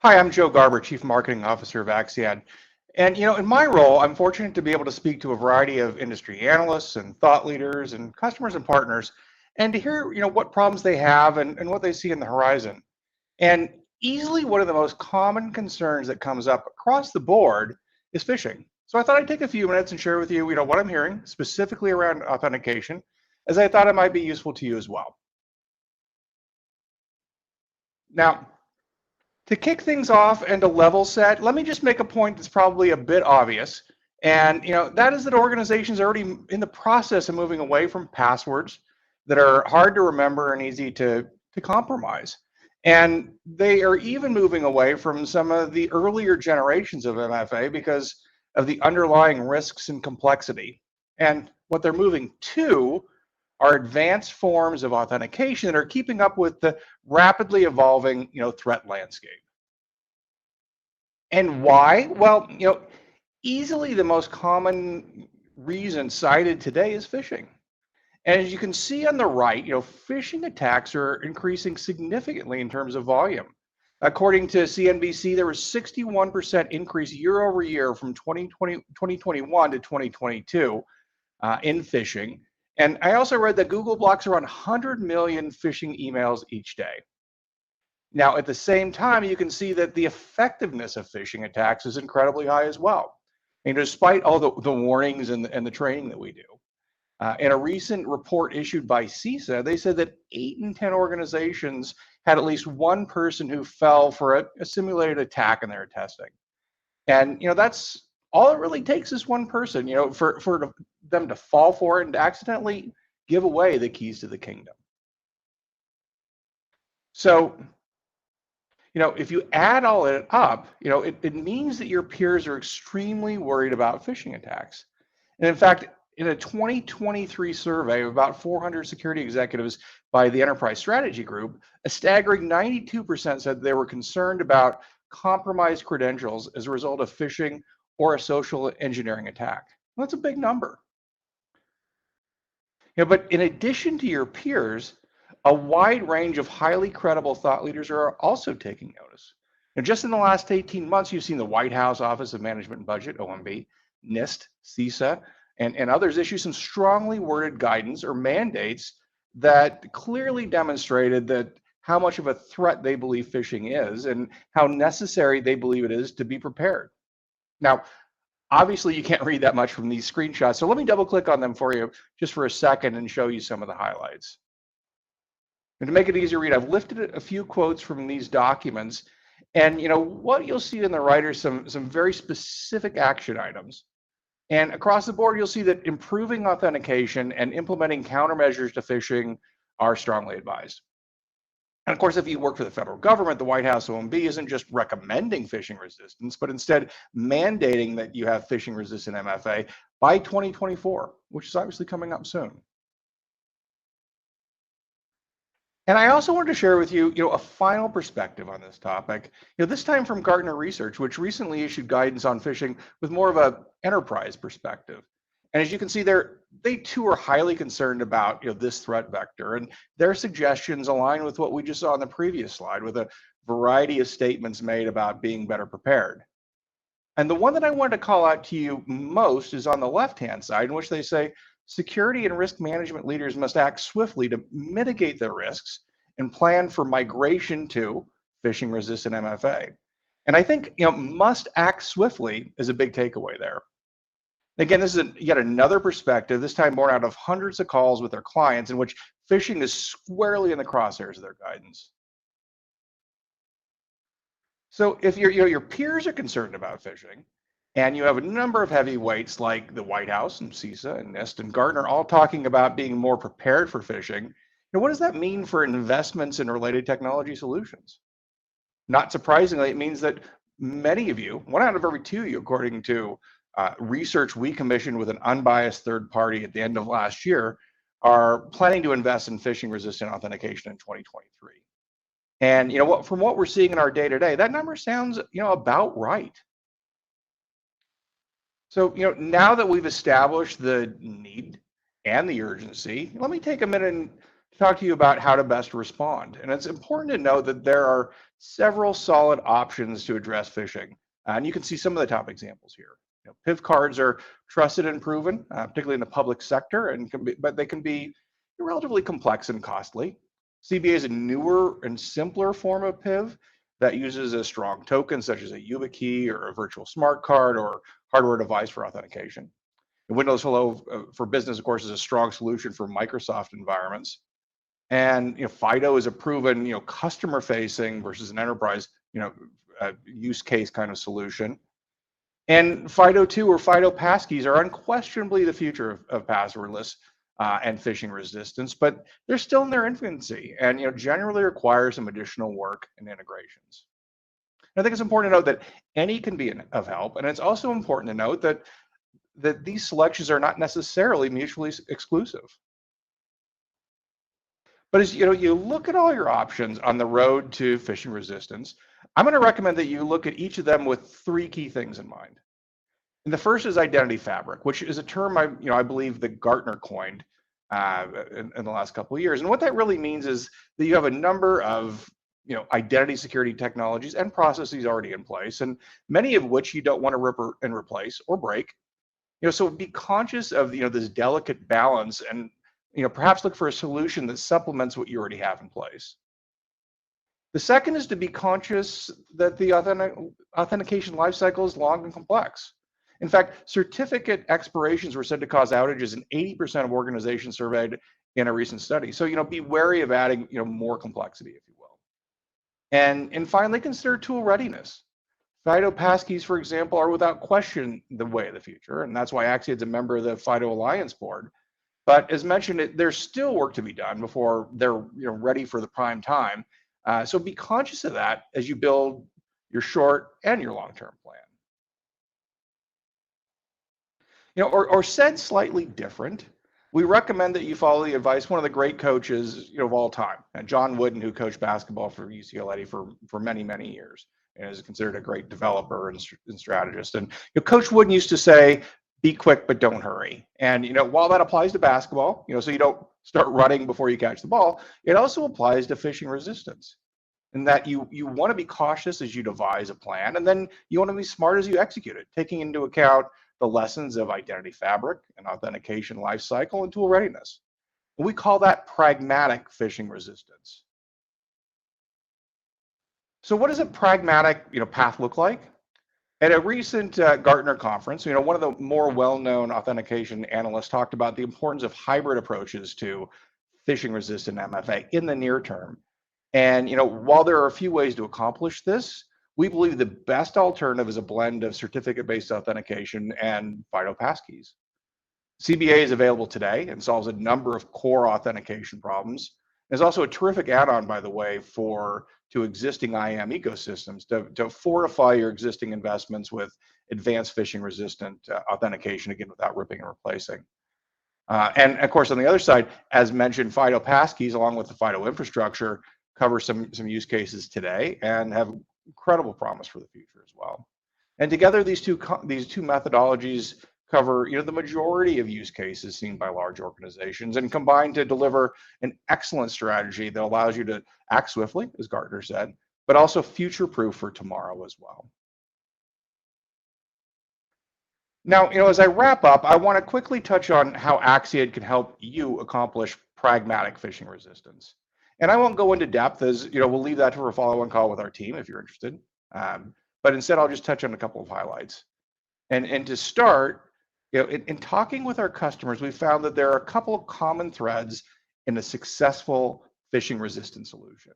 Hi, I'm Joe Garber, Chief Marketing Officer of Axiad. And in my role, I'm fortunate to be able to speak to a variety of industry analysts and thought leaders and customers and partners, and to hear, what problems they have and what they see in the horizon. And easily one of the most common concerns that comes up across the board is phishing. So I thought I'd take a few minutes and share with you, what I'm hearing specifically around authentication, as I thought it might be useful to you as well. Now, to kick things off and to level set, let me just make a point that's probably a bit obvious. And that is that organizations are already in the process of moving away from passwords that are hard to remember and easy to compromise. And they are even moving away from some of the earlier generations of MFA because of the underlying risks and complexity. And what they're moving to are advanced forms of authentication that are keeping up with the rapidly evolving, threat landscape. And why? Well, easily the most common reason cited today is phishing. And as you can see on the right, phishing attacks are increasing significantly in terms of volume. According to CNBC, there was 61% increase year over year from 2021 to 2022 in phishing. And I also read that Google blocks around 100 million phishing emails each day. Now, at the same time, you can see that the effectiveness of phishing attacks is incredibly high as well. And despite all the warnings and the training that we do, in a recent report issued by CISA, they said that 8 in 10 organizations had at least one person who fell for a simulated attack in their testing. And that's all it really takes is one person, for them to fall for it and to accidentally give away the keys to the kingdom. So, if you add all it up, it means that your peers are extremely worried about phishing attacks. And in fact, in a 2023 survey of about 400 security executives by the Enterprise Strategy Group, a staggering 92% said they were concerned about compromised credentials as a result of phishing or a social engineering attack. Well, that's a big number. But in addition to your peers, a wide range of highly credible thought leaders are also taking notice. And just in the last 18 months, you've seen the White House Office of Management and Budget, OMB, NIST, CISA, and others issue some strongly worded guidance or mandates that clearly demonstrated that how much of a threat they believe phishing is and how necessary they believe it is to be prepared. Now, obviously, you can't read that much from these screenshots, so let me double click on them for you just for a second and show you some of the highlights. And to make it easier to read, I've lifted a few quotes from these documents, and what you'll see in the right are some very specific action items. And across the board, you'll see that improving authentication and implementing countermeasures to phishing are strongly advised. And of course, if you work for the federal government, the White House OMB isn't just recommending phishing resistance, but instead mandating that you have phishing resistant MFA by 2024, which is obviously coming up soon. And I also wanted to share with you, a final perspective on this topic, this time from Gartner Research, which recently issued guidance on phishing with more of an enterprise perspective. And as you can see there, they too are highly concerned about this threat vector, and their suggestions align with what we just saw on the previous slide, with a variety of statements made about being better prepared. And the one that I wanted to call out to you most is on the left-hand side, in which they say security and risk management leaders must act swiftly to mitigate the risks and plan for migration to phishing-resistant MFA. And I think must act swiftly is a big takeaway there. Again, this is yet another perspective, this time born out of hundreds of calls with their clients, in which phishing is squarely in the crosshairs of their guidance. So if your peers are concerned about phishing, and you have a number of heavyweights like the White House and CISA and NIST and Gartner all talking about being more prepared for phishing, what does that mean for investments in related technology solutions? Not surprisingly, it means that many of you, 1 out of every 2 of you, according to research we commissioned with an unbiased third party at the end of last year, are planning to invest in phishing-resistant authentication in 2023. And from what we're seeing in our day-to-day, that number sounds about right. So now that we've established the need and the urgency, let me take a minute to talk to you about how to best respond. And it's important to note that there are several solid options to address phishing. And you can see some of the top examples here. PIV cards are trusted and proven, particularly in the public sector, but they can be relatively complex and costly. CBA is a newer and simpler form of PIV that uses a strong token, such as a YubiKey or a virtual smart card or hardware device for authentication. And Windows Hello for Business, of course, is a strong solution for Microsoft environments. And FIDO is a proven customer facing versus an enterprise use case kind of solution. And FIDO 2 or FIDO passkeys are unquestionably the future of passwordless and phishing resistance, but they're still in their infancy and generally require some additional work and integrations. And I think it's important to note that any can be of help, and it's also important to note that these selections are not necessarily mutually exclusive. But as you look at all your options on the road to phishing resistance, I'm going to recommend that you look at each of them with three key things in mind. And the first is identity fabric, which is a term I believe that Gartner coined in the last couple of years. And what that really means is that you have a number of identity security technologies and processes already in place, and many of which you don't want to rip and replace or break. So be conscious of this delicate balance, and perhaps look for a solution that supplements what you already have in place. The second is to be conscious that the authentication lifecycle is long and complex. In fact, certificate expirations were said to cause outages in 80% of organizations surveyed in a recent study. So be wary of adding more complexity, if you will. And finally, consider tool readiness. FIDO passkeys, for example, are without question the way of the future, and that's why Axiad is a member of the FIDO Alliance Board. But as mentioned, there's still work to be done before they're ready for the prime time. So be conscious of that as you build your short and your long-term plan. Or said slightly different, we recommend that you follow the advice one of the great coaches of all time, John Wooden, who coached basketball for UCLA for many, many years and is considered a great developer and strategist. And Coach Wooden used to say, be quick, but don't hurry. And while that applies to basketball, so you don't start running before you catch the ball, it also applies to phishing resistance. And that you want to be cautious as you devise a plan, and then you want to be smart as you execute it, taking into account the lessons of identity fabric and authentication lifecycle and tool readiness. And we call that pragmatic phishing resistance. So what does a pragmatic path look like? At a recent Gartner conference, one of the more well-known authentication analysts talked about the importance of hybrid approaches to phishing-resistant MFA in the near term. And while there are a few ways to accomplish this, we believe the best alternative is a blend of certificate-based authentication and FIDO passkeys. CBA is available today and solves a number of core authentication problems. There's also a terrific add-on, by the way, to existing IAM ecosystems to fortify your existing investments with advanced phishing-resistant authentication, again, without ripping and replacing. And of course, on the other side, as mentioned, FIDO passkeys, along with the FIDO infrastructure, cover some use cases today and have incredible promise for the future as well. And together, these two methodologies cover the majority of use cases seen by large organizations, and combine to deliver an excellent strategy that allows you to act swiftly, as Gartner said, but also future-proof for tomorrow as well. Now, as I wrap up, I want to quickly touch on how Axiad can help you accomplish pragmatic phishing resistance. And I won't go into depth, as we'll leave that for a follow-on call with our team if you're interested. But instead, I'll just touch on a couple of highlights. And to start, in talking with our customers, we found that there are a couple of common threads in a successful phishing resistant solution.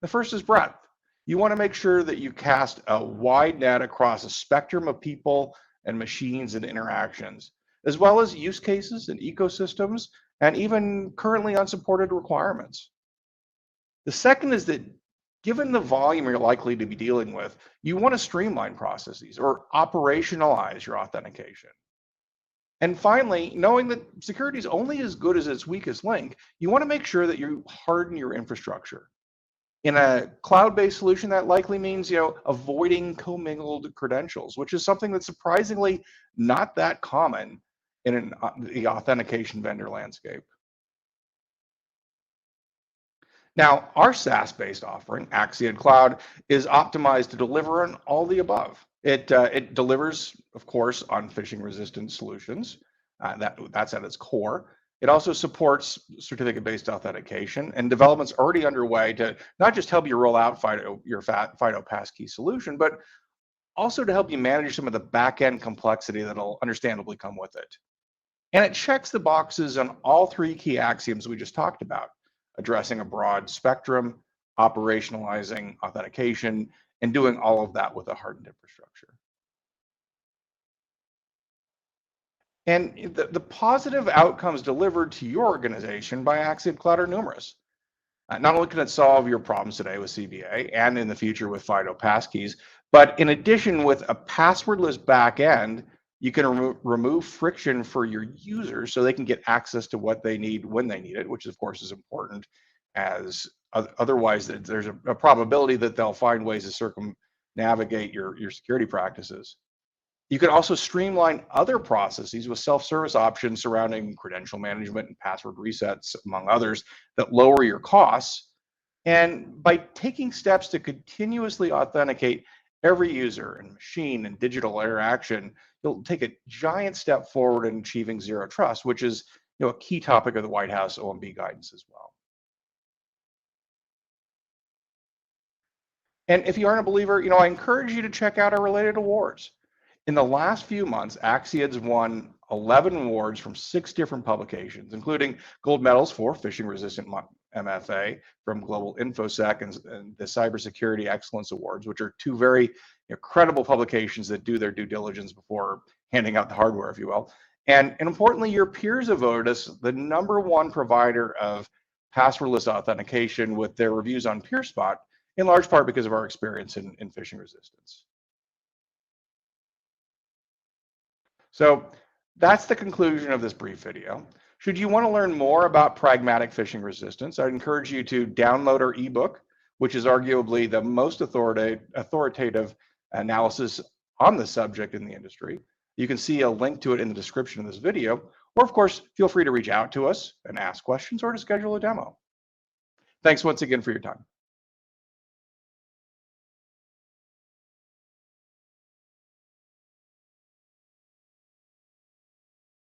The first is breadth. You want to make sure that you cast a wide net across a spectrum of people and machines and interactions, as well as use cases and ecosystems, and even currently unsupported requirements. The second is that given the volume you're likely to be dealing with, you want to streamline processes or operationalize your authentication. And finally, knowing that security is only as good as its weakest link, you want to make sure that you harden your infrastructure. In a cloud-based solution, that likely means avoiding commingled credentials, which is something that's surprisingly not that common in the authentication vendor landscape. Now, our SaaS-based offering, Axiad Cloud, is optimized to deliver on all the above. It delivers, of course, on phishing-resistant solutions. That's at its core. It also supports certificate-based authentication, and development's already underway to not just help you roll out your FIDO Passkey solution, but also to help you manage some of the back-end complexity that'll understandably come with it. And it checks the boxes on all three key axioms we just talked about, addressing a broad spectrum, operationalizing authentication, and doing all of that with a hardened infrastructure. And the positive outcomes delivered to your organization by Axiad Cloud are numerous. Not only can it solve your problems today with CBA and in the future with FIDO passkeys, but in addition, with a passwordless backend, you can remove friction for your users so they can get access to what they need when they need it, which of course is important, as otherwise there's a probability that they'll find ways to circumnavigate your security practices. You can also streamline other processes with self-service options surrounding credential management and password resets, among others, that lower your costs. And by taking steps to continuously authenticate every user and machine and digital interaction, you'll take a giant step forward in achieving zero trust, which is a key topic of the White House OMB guidance as well. And if you aren't a believer, I encourage you to check out our related awards. In the last few months, Axiad's won 11 awards from 6 different publications, including gold medals for phishing-resistant MFA from Global InfoSec and the Cybersecurity Excellence Awards, which are 2 very credible publications that do their due diligence before handing out the hardware, if you will. And importantly, your peers have voted us the #1 provider of passwordless authentication with their reviews on PeerSpot, in large part because of our experience in phishing resistance. So that's the conclusion of this brief video. Should you want to learn more about pragmatic phishing resistance, I'd encourage you to download our ebook, which is arguably the most authoritative analysis on the subject in the industry. You can see a link to it in the description of this video, or of course, feel free to reach out to us and ask questions or to schedule a demo. Thanks once again for your time.